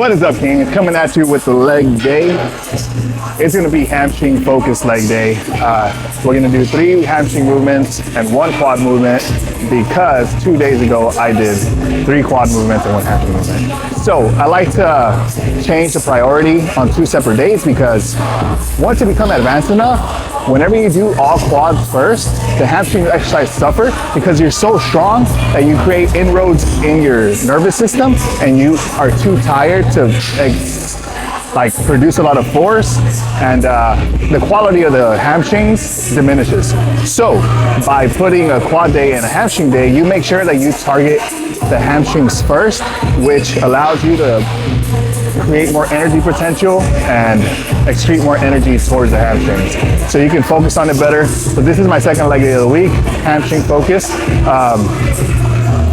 What is up, King? Coming at you with the leg day. It's gonna be hamstring focused leg day. We're gonna do 3 hamstring movements and 1 quad movement because 2 days ago I did 3 quad movements and 1 hamstring movement. So I like to change the priority on 2 separate days because once you become advanced enough, whenever you do all quads first, the hamstring exercise suffer because you're so strong that you create inroads in your nervous system and you are too tired to produce a lot of force, and the quality of the hamstrings diminishes. So by putting a quad day and a hamstring day, you make sure that you target the hamstrings first, which allows you to create more energy potential and excrete more energy towards the hamstrings. So you can focus on it better. So this is my second leg day of the week, hamstring focus.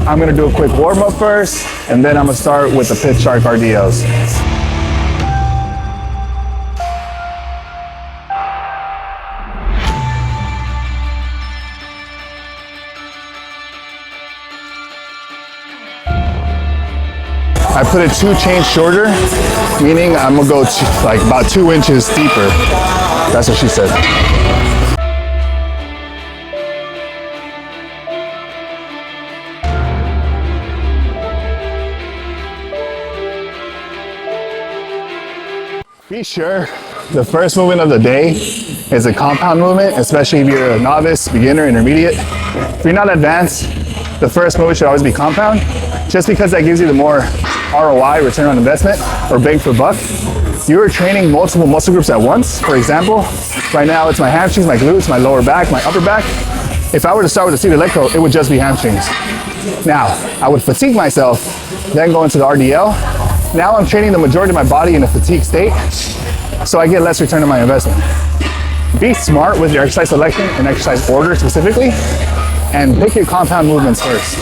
I'm gonna do a quick warm up first, and then I'm gonna start with the Pitshark RDLs. I put it 2 chains shorter, meaning I'm gonna go like about 2 inches deeper. That's what she said. Be sure the first movement of the day is a compound movement, especially if you're a novice, beginner, intermediate. If you're not advanced, the first movement should always be compound, just because that gives you the more ROI, return on investment, or bang for buck. You're training multiple muscle groups at once. For example, right now it's my hamstrings, my glutes, my lower back, my upper back. If I were to start with a seated leg curl, it would just be hamstrings. Now, I would fatigue myself, then go into the RDL. Now I'm training the majority of my body in a fatigue state, so I get less return on my investment. Be smart with your exercise selection and exercise order specifically, and pick your compound movements first.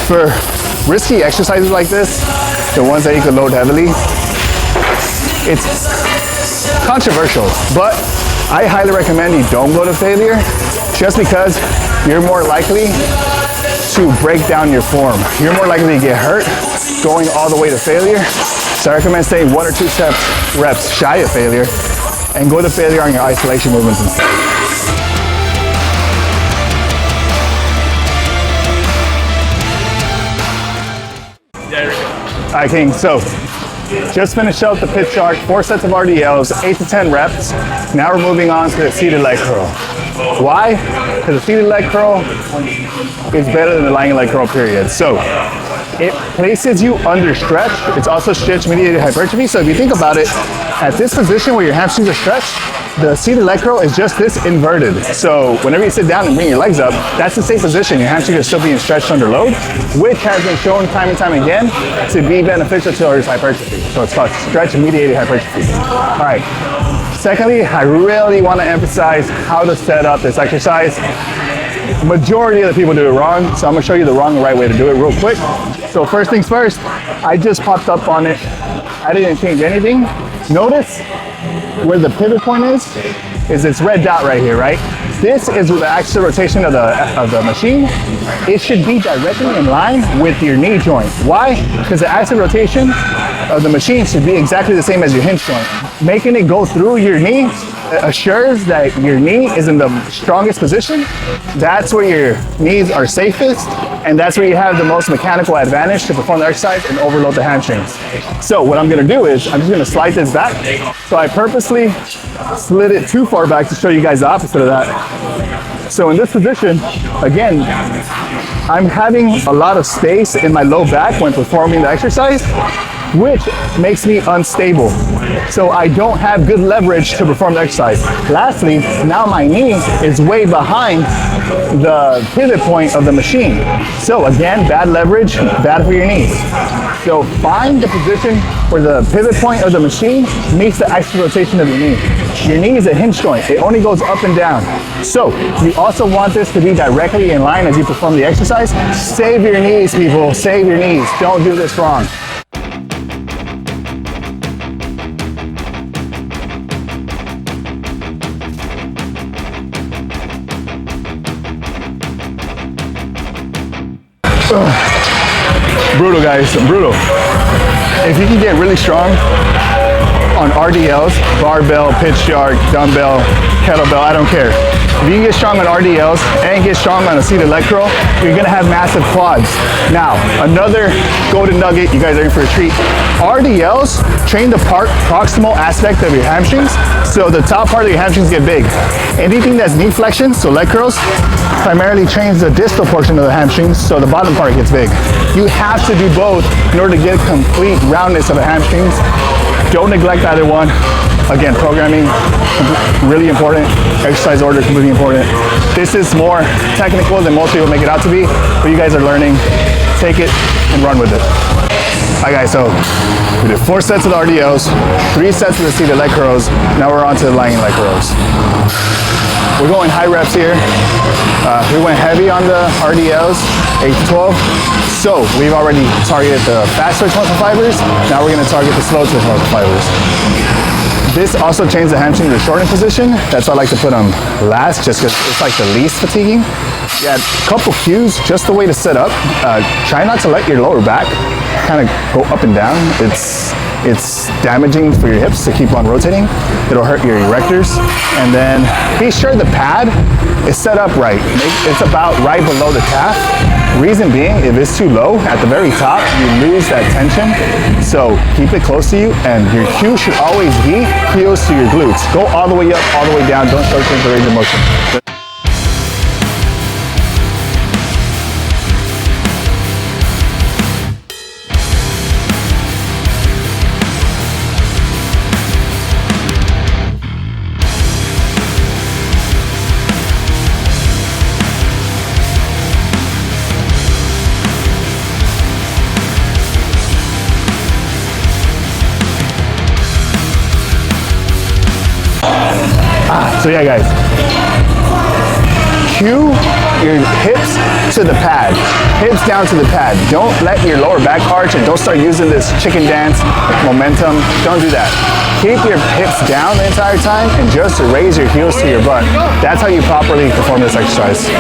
For risky exercises like this, the ones that you can load heavily, it's controversial, but I highly recommend you don't go to failure, just because you're more likely to break down your form. You're more likely to get hurt going all the way to failure. So I recommend staying 1 or 2 reps shy of failure and go to failure on your isolation movements instead. Alright, King, so just finished up the Pitshark, 4 sets of RDLs, 8 to 10 reps. Now we're moving on to the seated leg curl. Why? Because the seated leg curl is better than the lying leg curl, period. So it places you under stretch. It's also stretch mediated hypertrophy. So if you think about it, at this position where your hamstrings are stretched, the seated leg curl is just this inverted. So whenever you sit down and bring your legs up, that's the same position. Your hamstrings are still being stretched under load, which has been shown time and time again to be beneficial towards hypertrophy. So it's called stretch mediated hypertrophy. All right. Secondly, I really want to emphasize how to set up this exercise. Majority of the people do it wrong, so I'm gonna show you the wrong and right way to do it real quick. So first things first, I just popped up on it. I didn't change anything. Notice where the pivot point is this red dot right here, right? This is the axis rotation of the machine. It should be directly in line with your knee joint. Why? Because the axis rotation of the machine should be exactly the same as your hinge joint. Making it go through your knee assures that your knee is in the strongest position. That's where your knees are safest, and that's where you have the most mechanical advantage to perform the exercise and overload the hamstrings. So what I'm gonna do is I'm just gonna slide this back. So I purposely slid it too far back to show you guys the opposite of that. So in this position, again, I'm having a lot of space in my low back when performing the exercise, which makes me unstable. So I don't have good leverage to perform the exercise. Lastly, now my knee is way behind the pivot point of the machine. So again, bad leverage, bad for your knees. So find the position where the pivot point of the machine meets the axis rotation of your knee. Your knee is a hinge joint. It only goes up and down. So you also want this to be directly in line as you perform the exercise. Save your knees, people. Save your knees. Don't do this wrong. Brutal, guys, brutal. If you can get really strong on RDLs, barbell, Pitshark, dumbbell, kettlebell, I don't care. If you can get strong on RDLs and get strong on a seated leg curl, you're gonna have massive quads. Now, another golden nugget, you guys are in for a treat. RDLs train the proximal aspect of your hamstrings, so the top part of your hamstrings get big. Anything that's knee flexion, so leg curls, primarily trains the distal portion of the hamstrings, so the bottom part gets big. You have to do both in order to get complete roundness of the hamstrings. Don't neglect either one. Again, programming, really important. Exercise order, completely important. This is more technical than most people make it out to be, but you guys are learning. Take it and run with it. All right, guys, so we did 4 sets of the RDLs, 3 sets of the seated leg curls. Now we're on to the lying leg curls. We're going high reps here. We went heavy on the RDLs, 8 to 12. So we've already targeted the fast twitch muscle fibers. Now we're gonna target the slow twitch muscle fibers. This also changes the hamstring to the shortened position. That's why I like to put them last, just because it's like the least fatiguing. Yeah, a couple cues, just the way to set up. Try not to let your lower back kind of go up and down. It's damaging for your hips to keep on rotating. It'll hurt your erectors. And then be sure the pad is set up right. It's about right below the calf. Reason being, if it's too low, at the very top, you lose that tension. So keep it close to you, and your cue should always be heels to your glutes. Go all the way up, all the way down. Don't start to range of motion. So yeah, guys, cue your hips to the pad, hips down to the pad. Don't let your lower back arch, and don't start using this chicken dance momentum. Don't do that. Keep your hips down the entire time and just raise your heels to your butt. That's how you properly perform this exercise.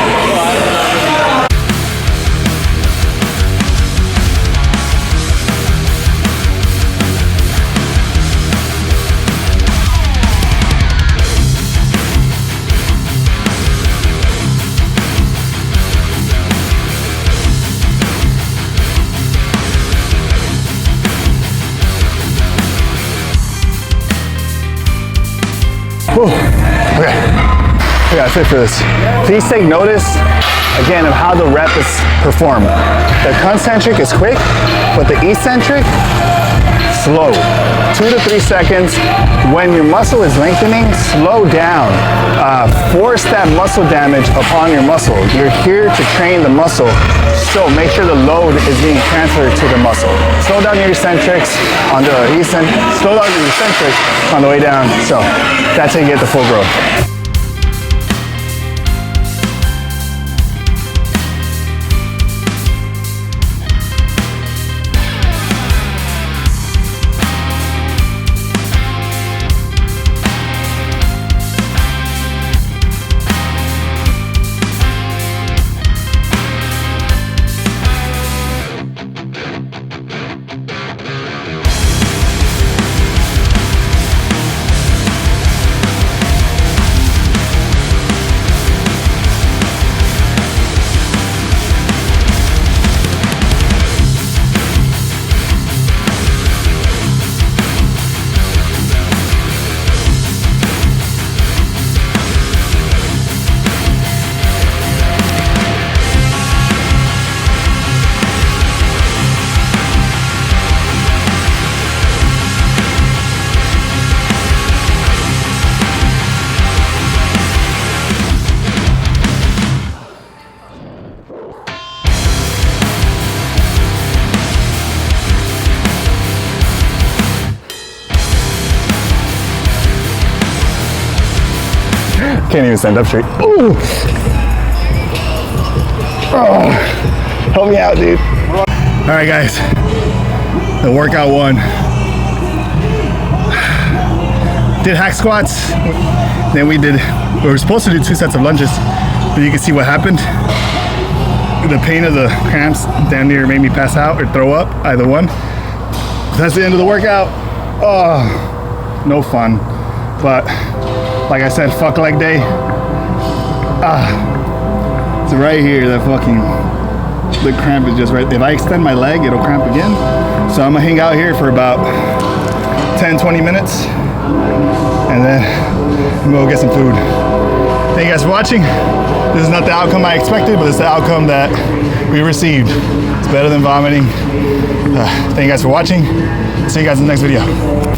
Whew. Okay, that's it for this. Please take notice, again, of how the rep is performed. The concentric is quick, but the eccentric, slow. 2 to 3 seconds. When your muscle is lengthening, slow down. Force that muscle damage upon your muscle. You're here to train the muscle, so make sure the load is being transferred to the muscle. Slow down your eccentrics on the slow down your eccentrics on the way down. So that's how you get the full growth. Can't even stand up straight. Ooh. Oh, help me out, dude. All right, guys. The workout one. Did hack squats. Then we were supposed to do 2 sets of lunges, but you can see what happened. The pain of the cramps damn near made me pass out or throw up, either one. That's the end of the workout. Oh, no fun. But like I said, fuck leg day. It's right here, the cramp is just right. If I extend my leg, it'll cramp again. So I'm gonna hang out here for about 10-20 minutes and then I'm gonna go get some food. Thank you guys for watching. This is not the outcome I expected, but it's the outcome that we received. It's better than vomiting. Thank you guys for watching. See you guys in the next video.